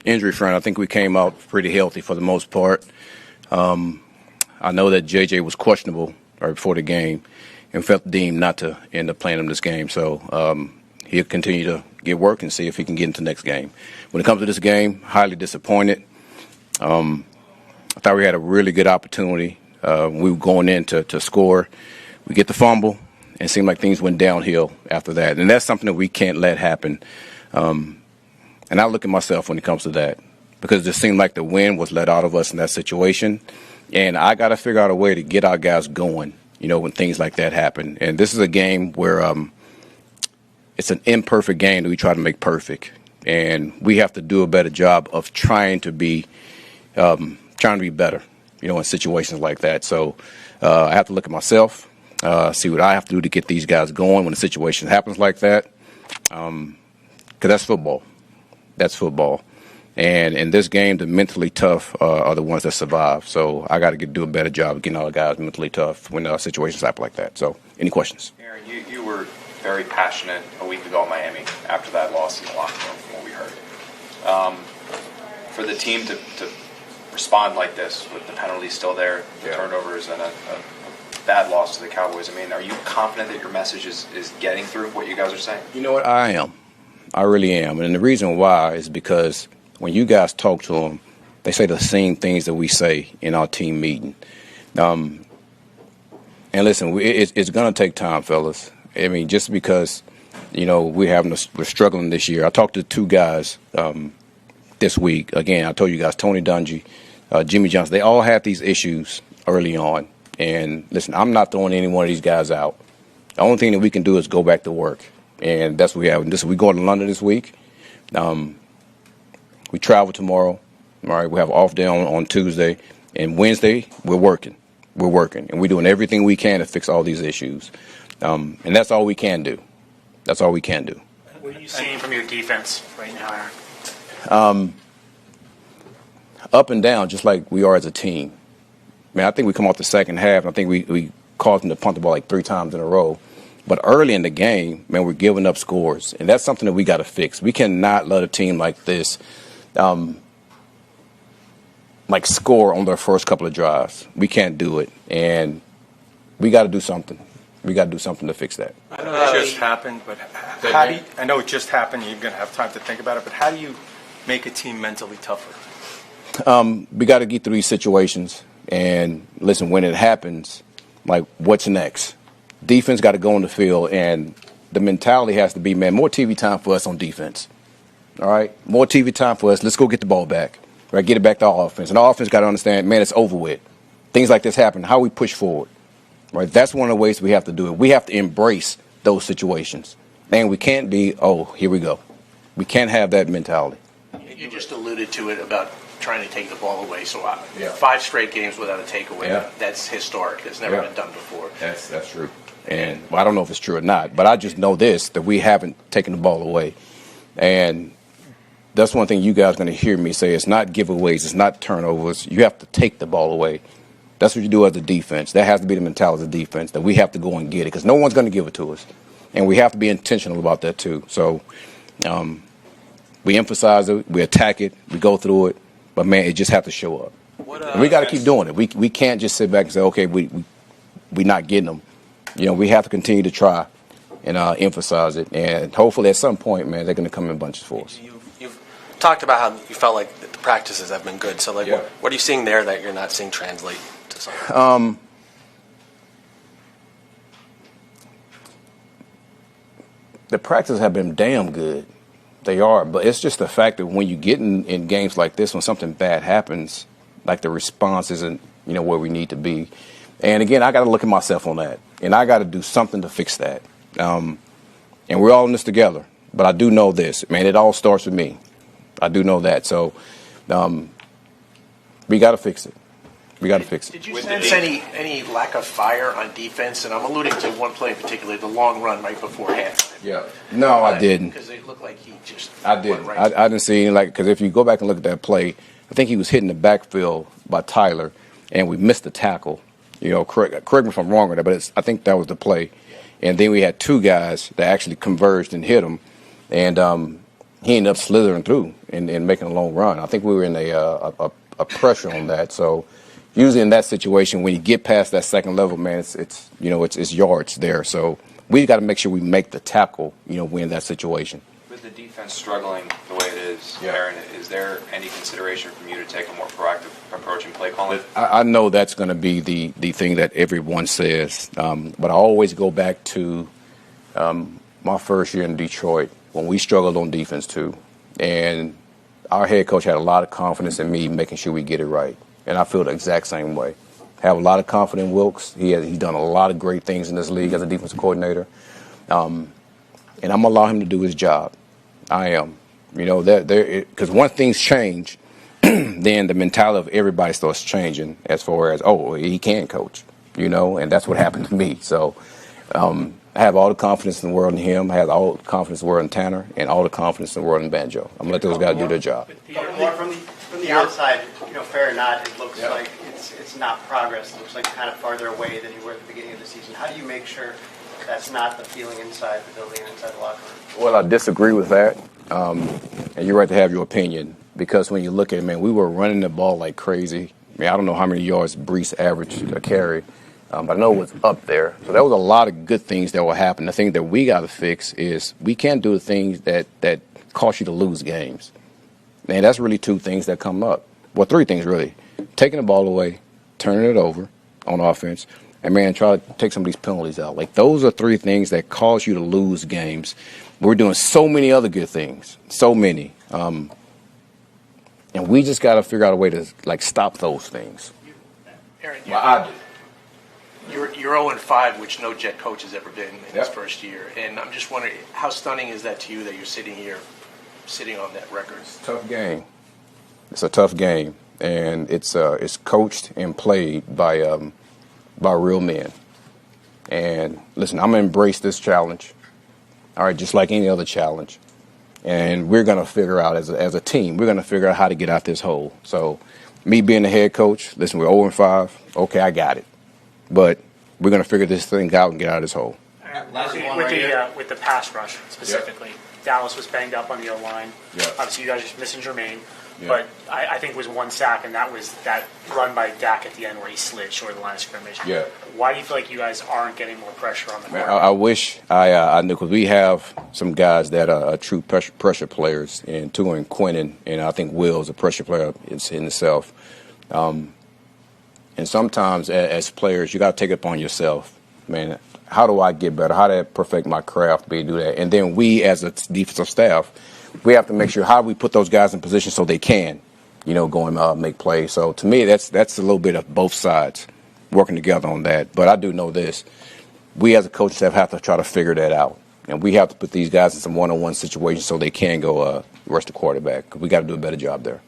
injury front, I think we came out pretty healthy for the most part. I know that JJ was questionable right before the game and felt deemed not to end up playing him this game. So he'll continue to get work and see if he can get into the next game. When it comes to this game, highly disappointed. I thought we had a really good opportunity. We were going in to score. We get the fumble, and it seemed like things went downhill after that. And that's something that we can't let happen. And I look at myself when it comes to that, because it just seemed like the wind was let out of us in that situation. And I got to figure out a way to get our guys going, when things like that happen. And this is a game where it's an imperfect game that we try to make perfect. And we have to do a better job of trying to be better, in situations like that. So I have to look at myself, see what I have to do to get these guys going when a situation happens like that. Because that's football. That's football. And in this game, the mentally tough are the ones that survive. So I got to do a better job of getting all the guys mentally tough when situations happen like that. So any questions? Aaron, you were very passionate a week ago in Miami after that loss in the locker room, from what we heard. For the team to respond like this with the penalties still there, the turnovers, and a bad loss to the Cowboys, are you confident that your message is getting through what you guys are saying? You know what? I am. I really am. And the reason why is because when you guys talk to them, they say the same things that we say in our team meeting. And listen, it's going to take time, fellas. Just because, we're struggling this year. I talked to two guys this week. Again, I told you guys, Tony Dungy, Jimmy Johnson, they all had these issues early on. And listen, I'm not throwing any one of these guys out. The only thing that we can do is go back to work. And that's what we have. We go to London this week. We travel tomorrow. All right, we have an off day on Tuesday. And Wednesday, we're working. And we're doing everything we can to fix all these issues. And that's all we can do. That's all we can do. What are you seeing from your defense right now, Aaron? Up and down, just like we are as a team. I think we come off the second half, and I think we caused them to punt the ball like 3 times in a row. But early in the game, we're giving up scores. And that's something that we got to fix. We cannot let a team like this score on their first couple of drives. We can't do it. And we got to do something. We got to do something to fix that. I know it just happened, but I know it just happened. You're going to have time to think about it. But how do you make a team mentally tougher? We got to get through these situations. And listen, when it happens, what's next? Defense got to go on the field, and the mentality has to be, more TV time for us on defense. All right? More TV time for us. Let's go get the ball back. Right? Get it back to our offense. And our offense got to understand, it's over with. Things like this happen. How we push forward. Right? That's one of the ways we have to do it. We have to embrace those situations. And we can't be, here we go. We can't have that mentality. You just alluded to it about trying to take the ball away. So 5 straight games without a takeaway, that's historic. It's never been done before. That's true. And I don't know if it's true or not, but I just know this, that we haven't taken the ball away. And that's one thing you guys are going to hear me say. It's not giveaways. It's not turnovers. You have to take the ball away. That's what you do as a defense. That has to be the mentality of the defense, that we have to go and get it, because no one's going to give it to us. And we have to be intentional about that, too. So we emphasize it. We attack it. We go through it. But, it just has to show up. We got to keep doing it. We can't just sit back and say, okay, we're not getting them. We have to continue to try and emphasize it. And hopefully at some point, they're going to come in bunches for us. You've talked about how you felt like the practices have been good. So, what are you seeing there that you're not seeing translate to something? The practices have been damn good. They are. But it's just the fact that when you get in games like this, when something bad happens, the response isn't, where we need to be. And, again, I got to look at myself on that. And I got to do something to fix that. And we're all in this together. But I do know this. It all starts with me. I do know that. So we got to fix it. We got to fix it. Did you sense any lack of fire on defense? And I'm alluding to one play in particular, the long run right before half. Yeah. No, I didn't. Because it looked like he just I didn't. Right I didn't see any, because if you go back and look at that play, I think he was hitting the backfield by Tyler, and we missed the tackle. Correct me if I'm wrong with that, but I think that was the play. And then we had 2 guys that actually converged and hit him. And he ended up slithering through and making a long run. I think we were in a pressure on that. So usually in that situation, when you get past that second level, man, it's yards there. So we got to make sure we make the tackle, win that situation. With the defense struggling the way it is, Aaron, is there any consideration from you to take a more proactive approach in play calling? I know that's going to be the thing that everyone says, but I always go back to my first year in Detroit when we struggled on defense too, and our head coach had a lot of confidence in me making sure we get it right, and I feel the exact same way. Have a lot of confidence in Wilkes. He's done a lot of great things in this league as a defensive coordinator, and I'm gonna allow him to do his job. I am, because once things change, then the mentality of everybody starts changing as far as, he can coach, and that's what happened to me. So I have all the confidence in the world in him. I have all the confidence in the world in Tanner, and all the confidence in the world in Banjo. I'm gonna let those guys do their job. From the outside, fair or not, it looks like it's not progress. It looks like you're kind of farther away than you were at the beginning of the season. How do you make sure that's not the feeling inside the building and inside the locker room? Well, I disagree with that, and you're right to have your opinion, because when you look at it, man, we were running the ball like crazy. I don't know how many yards Brees averaged a carry, but I know it was up there. So there was a lot of good things that will happen. The thing that we got to fix is we can't do the things that cause you to lose games. And that's really two things that come up. Well, three things really. Taking the ball away, turning it over on offense, and, man, try to take some of these penalties out. Like, those are three things that cause you to lose games. We're doing so many other good things, so many. And we just got to figure out a way to, stop those things. Aaron, I do. You're 0-5, which no Jet coach has ever been in his first year. And I'm just wondering, how stunning is that to you that you're sitting here, sitting on that record? It's a tough game. It's a tough game, and it's coached and played by real men. And listen, I'm gonna embrace this challenge. All right, just like any other challenge, and we're gonna figure out as a team, we're gonna figure out how to get out this hole. So, me being the head coach, listen, we're 0-5. Okay, I got it, but we're gonna figure this thing out and get out of this hole. With the pass rush specifically, Dallas was banged up on the O-line. Obviously, you guys are missing Jermaine. But I think it was one sack, and that was that run by Dak at the end where he slid short of the line of scrimmage. Why do you feel like you guys aren't getting more pressure on the quarterback? I wish I knew, because we have some guys that are true pressure players, and two in Quentin, and I think Will's a pressure player in himself. And sometimes as players, you got to take it upon yourself. Man, how do I get better? How do I perfect my craft, be do that? And then we, as a defensive staff, we have to make sure how we put those guys in position so they can, go and make plays. So to me, that's a little bit of both sides working together on that. But I do know this: we as a coaching staff have to try to figure that out, and we have to put these guys in some one-on-one situations so they can go rush the quarterback. We got to do a better job there.